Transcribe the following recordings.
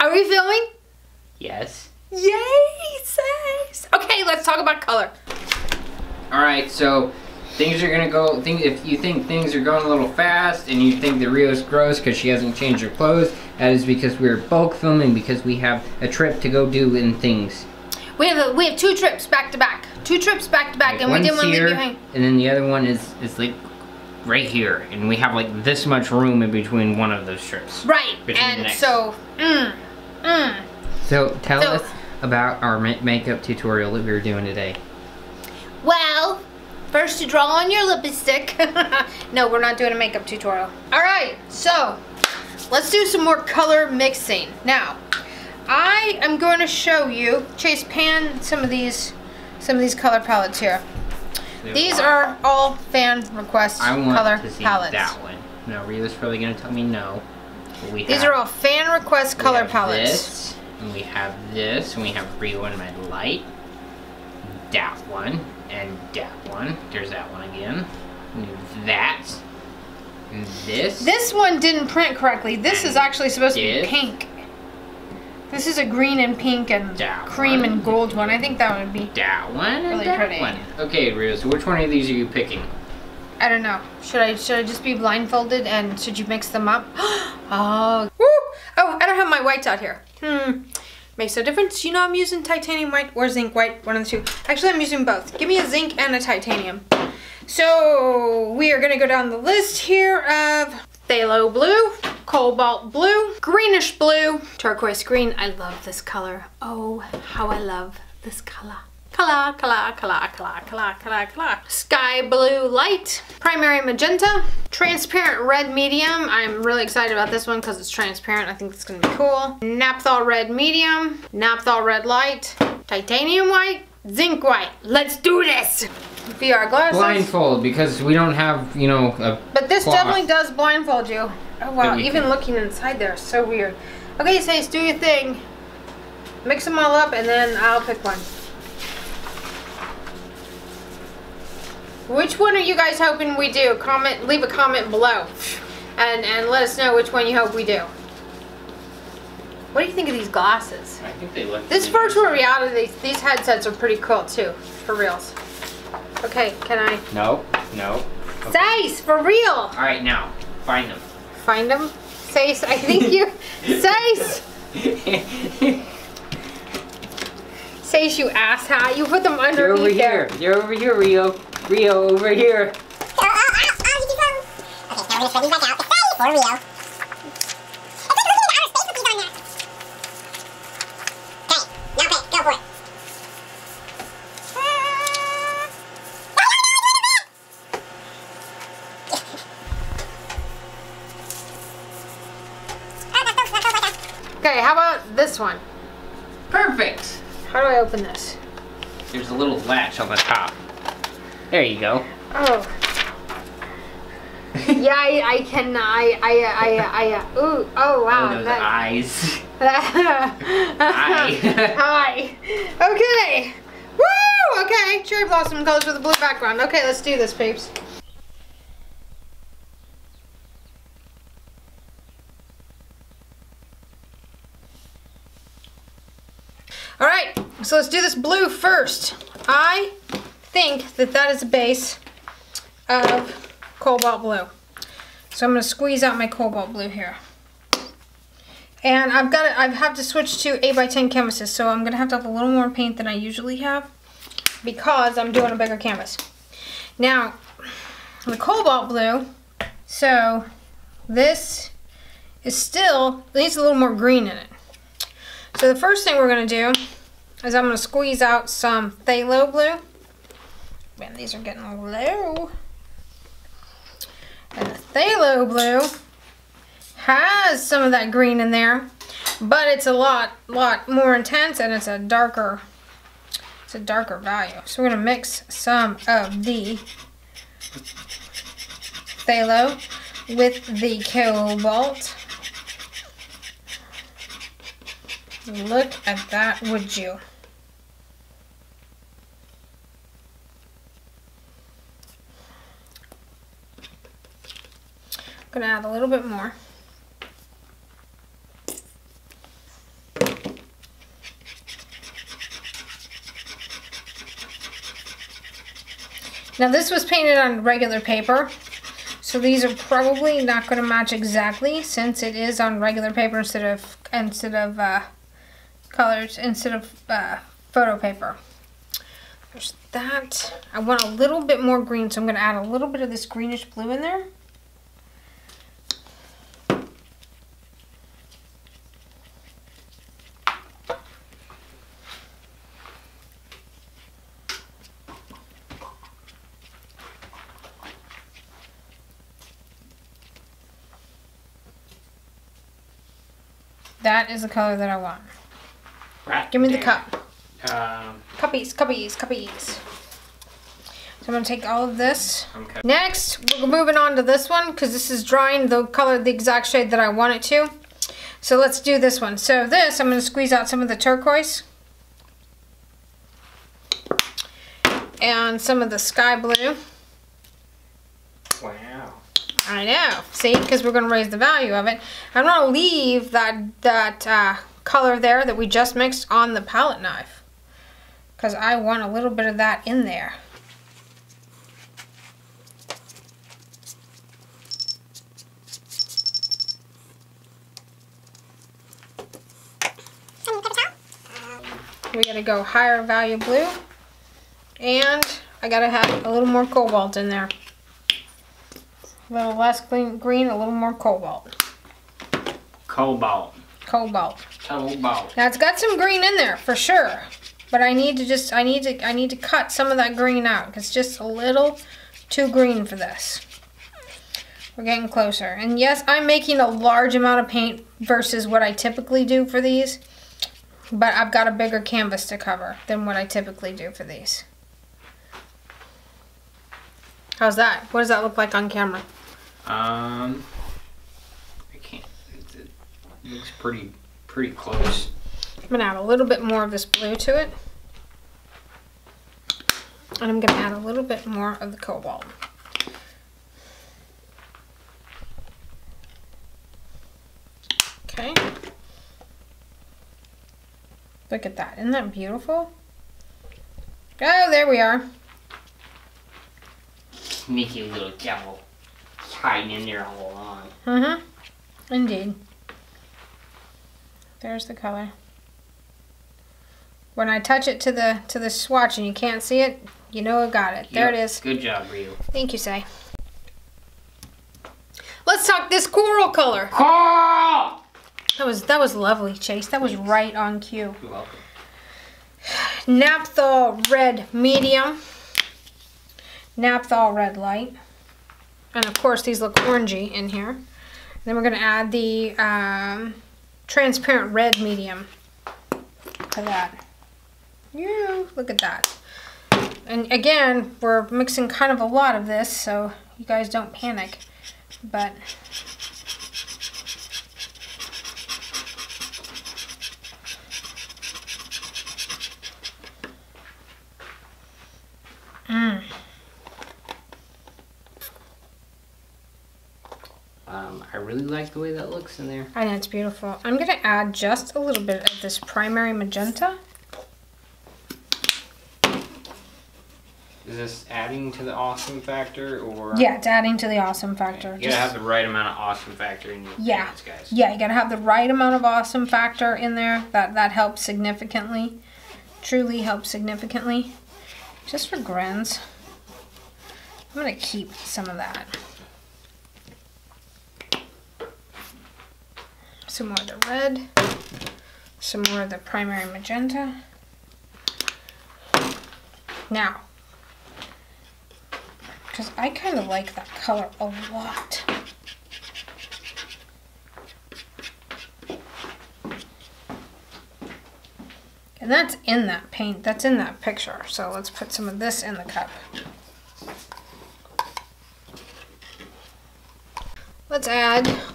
Are we filming? Yes. Yay, Sace! Okay, let's talk about color. Alright, so things are gonna go, if you think things are going a little fast and you think that Rio's gross because she hasn't changed her clothes, that is because we're bulk filming because we have a trip to go do in things. We have 2 trips back to back. 2 trips back to back, Right, and we didn't want to leave you hanging. And then the other one is like right here, and we have like this much room in between one of those trips. Right, and so, So tell us about our makeup tutorial that we were doing today. Well, first you draw on your lipstick. No, we're not doing a makeup tutorial. All right, so let's do some more color mixing. Now, I am going to show you, Chase, pan some of these color palettes here. These are all fan request color palettes. I want to see that one. No, Rio's probably going to tell me no. These are all fan request color palettes. This, and we have this, and we have Rio and my light. That one, and that one. There's that one again. And that. And this. This one didn't print correctly. This is actually supposed to be pink. This is a green and pink and cream and gold one. I think that would be that one really and that pretty. One. Okay, Rio, so which one of these are you picking? I don't know. Should I just be blindfolded and should you mix them up? Oh, woo! Oh, I don't have my whites out here. Makes no difference. You know I'm using titanium white or zinc white, one of the two. Actually, I'm using both. Give me a zinc and a titanium. So we are gonna go down the list here of phthalo blue, cobalt blue, greenish blue, turquoise green. I love this color. Oh, how I love this color. Sky blue light, primary magenta, transparent red medium. I'm really excited about this one because it's transparent. I think it's gonna be cool. Naphthol red medium, naphthol red light, titanium white, zinc white. Let's do this. VR glasses. Blindfold, because we don't have, you know, a But this cloth. Definitely does blindfold you. Oh wow, even looking inside there is so weird. Okay, Sace, do your thing. Mix them all up and then I'll pick one. Which one are you guys hoping we do? Comment, leave a comment below and let us know which one you hope we do. What do you think of these glasses? I think they look This virtual reality, these headsets are pretty cool too, for reals. Okay, can I? No. Okay. Sace, for real! Alright, now, find them. Find them? Sace, I think you... Sace! Sace, you asshat. You put them underneath. They're over here. They're over here, Rio. Rio, over here. Okay, now we're gonna spread these back out. For Rio. Okay, how about this one? Perfect. How do I open this? There's a little latch on the top. There you go. Oh. Yeah, I can, ooh, oh wow. Oh, those eyes. Hi. Okay. Woo! Okay, cherry blossom colors with a blue background. Okay, let's do this, peeps. Alright, so let's do this blue first. I think that is a base of cobalt blue. So I'm going to squeeze out my cobalt blue here. And I have to switch to 8x10 canvases, so I'm going to have a little more paint than I usually have because I'm doing a bigger canvas. Now, the cobalt blue, so this is still, needs a little more green in it. So the first thing we're going to do is I'm going to squeeze out some phthalo blue. Man, these are getting low. And the phthalo blue has some of that green in there, but it's a lot more intense and it's a darker value. So we're going to mix some of the phthalo with the cobalt. Look at that, would you? I'm gonna add a little bit more. Now this was painted on regular paper, so these are probably not going to match exactly since it is on regular paper instead of photo paper. There's that. I want a little bit more green, so I'm going to add a little bit of this greenish blue in there. That is the color that I want. Right. Give me the cup. Cuppies. So I'm going to take all of this. Okay. Next, we're moving on to this one because this is drying the color, the exact shade that I want it to. So let's do this one. So this, I'm going to squeeze out some of the turquoise. And some of the sky blue. Wow. I know. See, because we're going to raise the value of it. I'm going to leave that color there that we just mixed on the palette knife. Because I want a little bit of that in there. We got to go higher value blue. And I got to have a little more cobalt in there. A little less green, a little more cobalt. Cobalt. Cobalt. Cobalt. Now it's got some green in there for sure, but I need to cut some of that green out. It's just a little too green for this. We're getting closer, and yes, I'm making a large amount of paint versus what I typically do for these, but I've got a bigger canvas to cover than what I typically do for these. How's that? What does that look like on camera? I can't. It looks pretty close. I'm gonna add a little bit more of this blue to it, and I'm gonna add a little bit more of the cobalt. Okay. Look at that. Isn't that beautiful? Oh, there we are. Sneaky little devil. Hiding in there all along. Mm-hmm. Indeed. There's the color. When I touch it to the swatch and you can't see it, you know I got it. There it is. Good job, Rio. Thank you, Say. Let's talk this coral color. Coral! That was lovely, Chase. That was right on cue. You're welcome. Naphthol red medium. Naphthol red light. And of course these look orangey in here. Then we're going to add the transparent red medium to that. Yeah, look at that. And again, we're mixing kind of a lot of this, so you guys don't panic. But I really like the way that looks in there. I know, it's beautiful. I'm going to add just a little bit of this primary magenta. Is this adding to the awesome factor, or? Yeah, it's adding to the awesome factor. You gotta have the right amount of awesome factor in your paints, guys. Yeah, you gotta have the right amount of awesome factor in there. That helps significantly. Truly helps significantly. Just for grins. I'm gonna keep some of that. Some more of the red. Some more of the primary magenta. Now, because I kind of like that color a lot. And that's in that paint, that's in that picture. So let's put some of this in the cup.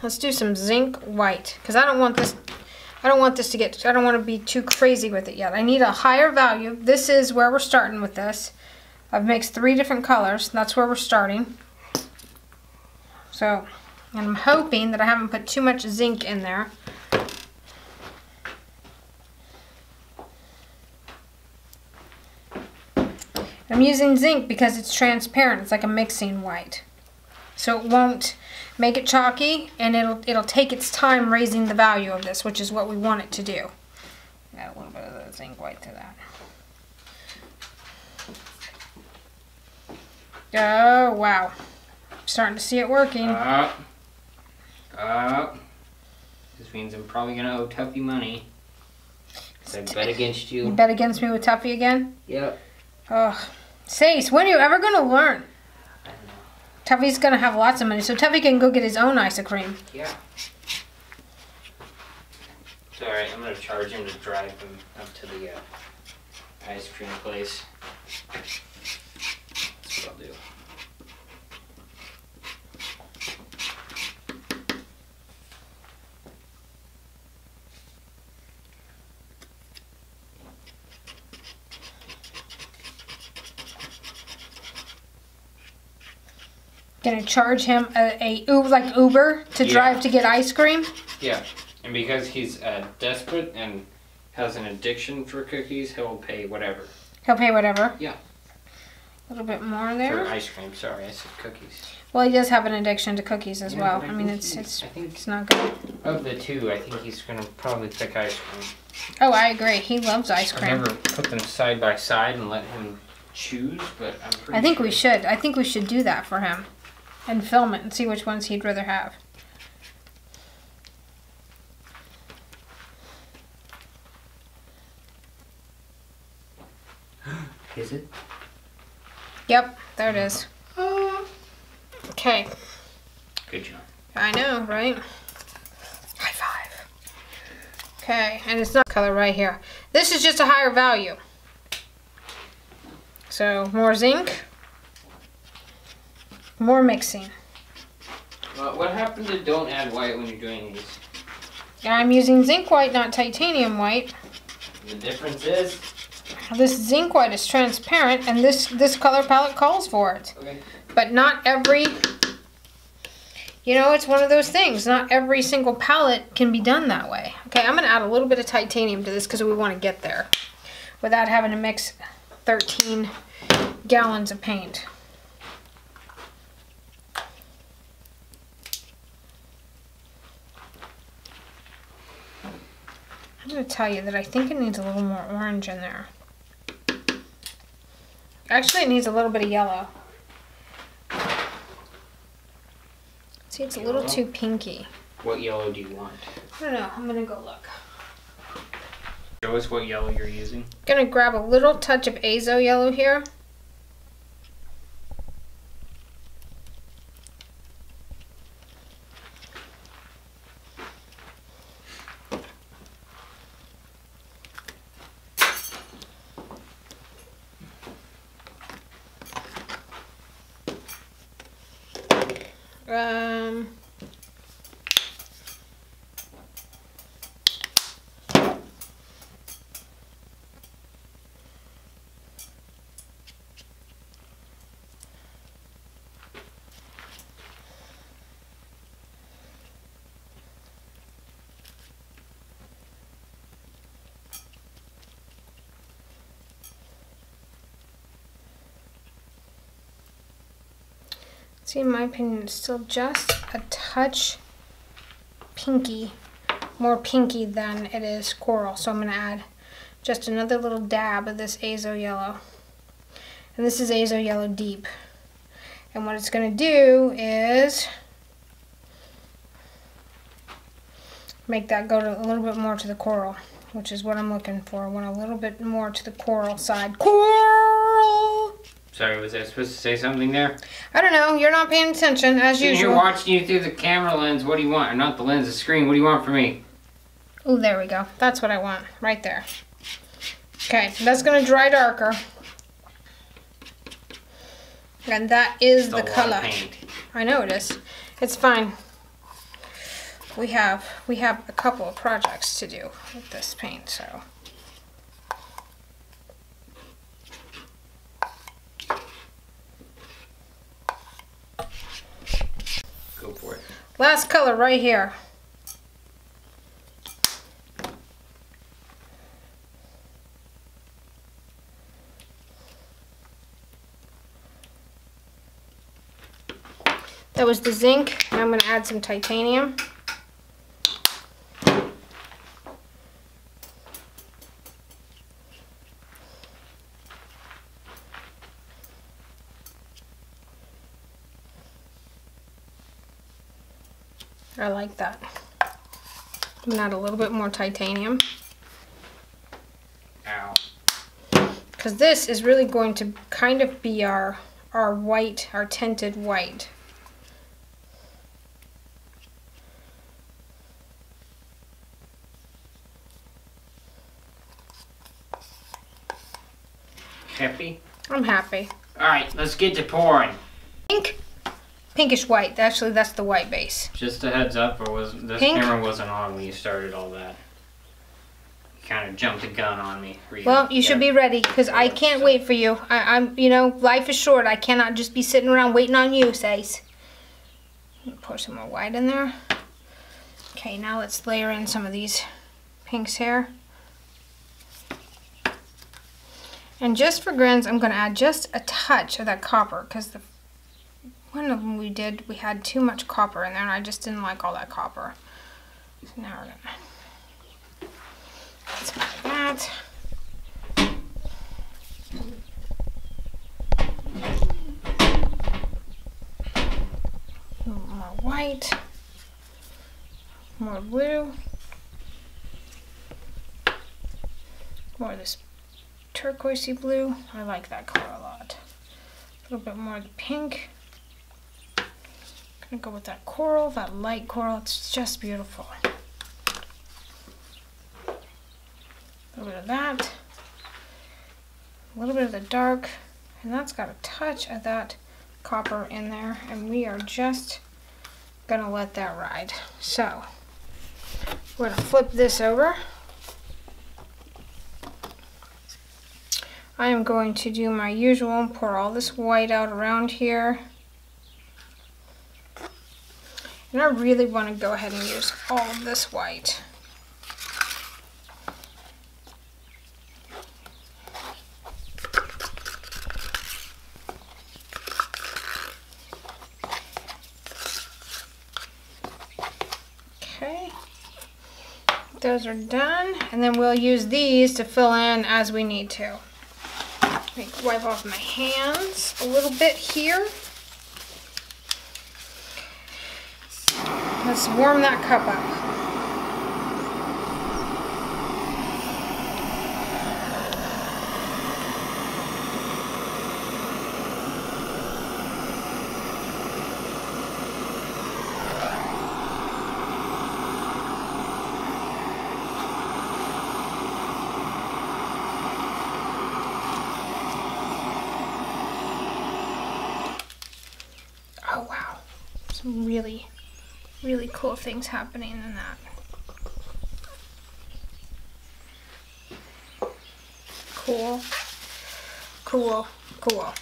Let's do some zinc white, because I don't want to be too crazy with it yet. I need a higher value. This is where we're starting with this. I've mixed 3 different colors. That's where we're starting. So, and I'm hoping that I haven't put too much zinc in there. I'm using zinc because it's transparent. It's like a mixing white. So it won't make it chalky, and it'll take its time raising the value of this, which is what we want it to do. Add a little bit of the zinc white to that. Oh, wow. I'm starting to see it working. This means I'm probably going to owe Tuffy money. Because I bet against you. You bet against me with Tuffy again? Yep. Ugh. Sace, when are you ever going to learn? I don't know. Tuffy's going to have lots of money, so Tuffy can go get his own ice cream. Yeah. It's alright, I'm going to charge him to drive him up to the ice cream place. That's what I'll do. Gonna charge him like Uber to drive to get ice cream? Yeah, and because he's desperate and has an addiction for cookies, he'll pay whatever. He'll pay whatever? Yeah. A little bit more there. For ice cream, sorry, I said cookies. Well, he does have an addiction to cookies as Yeah, well. but I mean, I it's think not good. Of the two, I think he's gonna probably pick ice cream. Oh, I agree. He loves ice I've cream. never put them side by side and let him choose, but I'm pretty I think sure. we should. I think we should do that for him. And film it and see which ones he'd rather have. Is it? Yep, there it is. Okay. Good job. I know, right? High five. Okay, and it's not color right here. This is just a higher value. So, more zinc. More mixing. What happened to don't add white when you're doing these? I'm using zinc white, not titanium white. The difference is? This zinc white is transparent, and this color palette calls for it. Okay. But not every, you know, it's one of those things. Not every single palette can be done that way. Okay, I'm going to add a little bit of titanium to this because we want to get there without having to mix 13 gallons of paint. I'm going to tell you that I think it needs a little more orange in there. Actually, it needs a little bit of yellow. See, it's a little too pinky. What yellow do you want? I don't know. I'm going to go look. Show us what yellow you're using. Going to grab a little touch of azo yellow here. See, in my opinion, it's still just a touch pinky, more pinky than it is coral. So I'm going to add just another little dab of this azo yellow. And this is azo yellow deep. And what it's going to do is make that go to a little bit more to the coral, which is what I'm looking for. I want a little bit more to the coral side. Coral! Sorry, was I supposed to say something there? I don't know. You're not paying attention, as usual. You're watching you through the camera lens. What do you want? Or not the lens, the screen. What do you want from me? Oh, there we go. That's what I want. Right there. Okay, that's going to dry darker. And that is the color. Paint. I know it is. It's fine. We have a couple of projects to do with this paint, so... Go for it. Last color right here. That was the zinc. Now I'm going to add some titanium. I like that. I'm gonna add a little bit more titanium. Ow. Because this is really going to kind of be our white, our tinted white. Happy? I'm happy. Alright, let's get to pouring. Pink? Pinkish white. Actually, that's the white base. Just a heads up, or was this Pink? camera wasn't on when you started all that? You kind of jumped the gun on me. Well, you should be ready because I can't wait for you. I'm, you know, life is short. I cannot just be sitting around waiting on you, Sace. Pour some more white in there. Okay, now let's layer in some of these pinks here. And just for grins, I'm going to add just a touch of that copper because the one of them we had too much copper in there and I just didn't like all that copper. So now we're going to add some of that. More white. More blue. More of this turquoisey blue. I like that color a lot. A little bit more of the pink. Gonna go with that coral, that light coral. It's just beautiful. A little bit of that. A little bit of the dark. And that's got a touch of that copper in there. And we are just gonna let that ride. So, we're gonna flip this over. I am going to do my usual and pour all this white out around here. And I really want to go ahead and use all of this white. Okay. Those are done. And then we'll use these to fill in as we need to. Wipe off my hands a little bit here. Let's warm that cup up. Oh wow, some really cool things happening in that. Cool, cool, cool.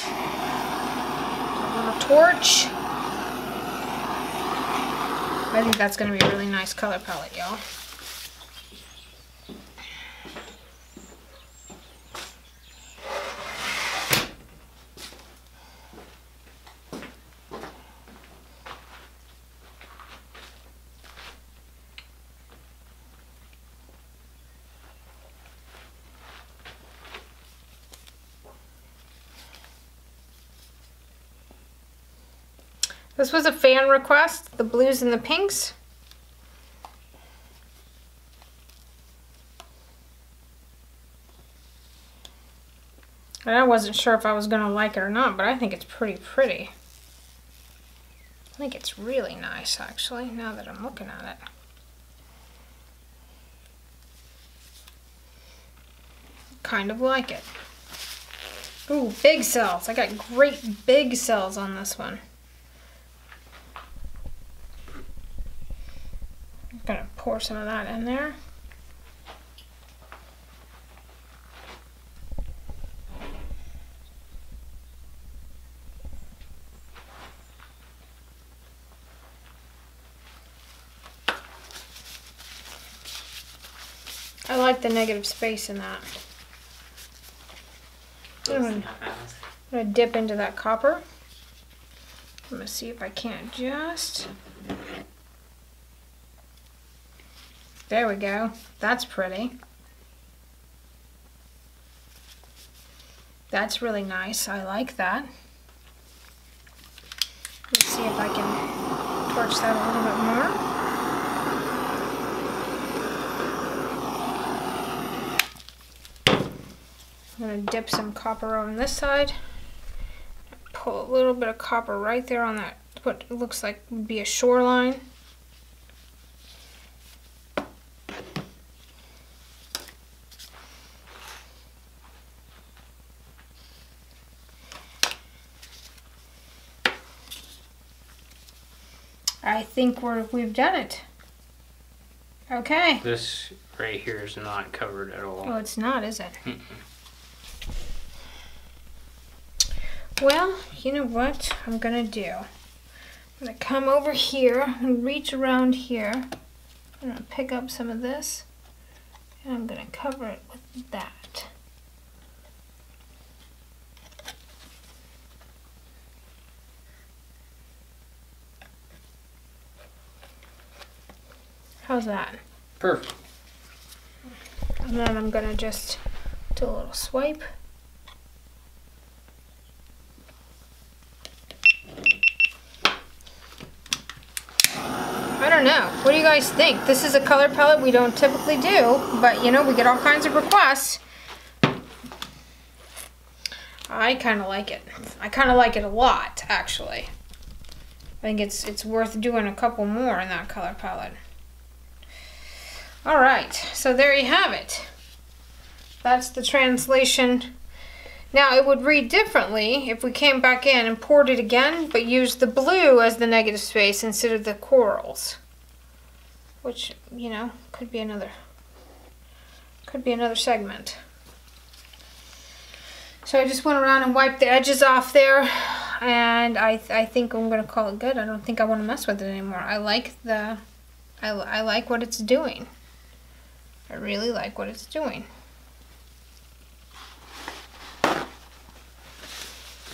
A little torch. I think that's going to be a really nice color palette, y'all. This was a fan request, the blues and the pinks. And I wasn't sure if I was going to like it or not, but I think it's pretty pretty. I think it's really nice, actually, now that I'm looking at it. Kind of like it. Ooh, big cells. I got great big cells on this one. I'm gonna pour some of that in there. I like the negative space in that. I'm gonna dip into that copper. I'm gonna see if I can't just. There we go. That's pretty. That's really nice. I like that. Let's see if I can torch that a little bit more. I'm going to dip some copper on this side. Pull a little bit of copper right there on that, what looks like would be a shoreline. I think we've done it. Okay. This right here is not covered at all. Oh, it's not, is it? Well, you know what I'm gonna do? I'm gonna come over here and reach around here. I'm gonna pick up some of this and I'm gonna cover it with that. How's that? Perfect. And then I'm gonna just do a little swipe. I don't know. What do you guys think? This is a color palette we don't typically do, but you know, we get all kinds of requests. I kind of like it. I kind of like it a lot, actually. I think it's worth doing a couple more in that color palette. All right, so there you have it. That's the translation. Now, it would read differently if we came back in and poured it again, but used the blue as the negative space instead of the corals. Which, you know, could be another segment. So I just went around and wiped the edges off there, and I think I'm gonna call it good. I don't think I want to mess with it anymore. I like what it's doing. I really like what it's doing.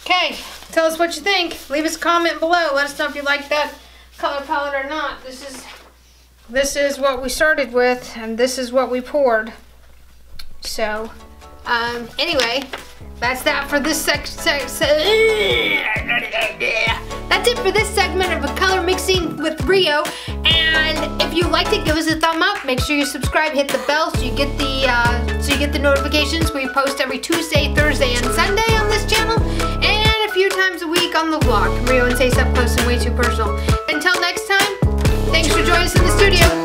Okay, tell us what you think. Leave us a comment below. Let us know if you like that color palette or not. This is what we started with, and this is what we poured. So, anyway, that's that for this That's it for this segment of a color mixing with Rio. And if you liked it, give us a thumb up. Make sure you subscribe, hit the bell so you get the notifications. We post every Tuesday, Thursday, and Sunday on this channel, and a few times a week on the vlog. Rio and Sace up close and way too personal. Until next time, thanks for joining us in the studio.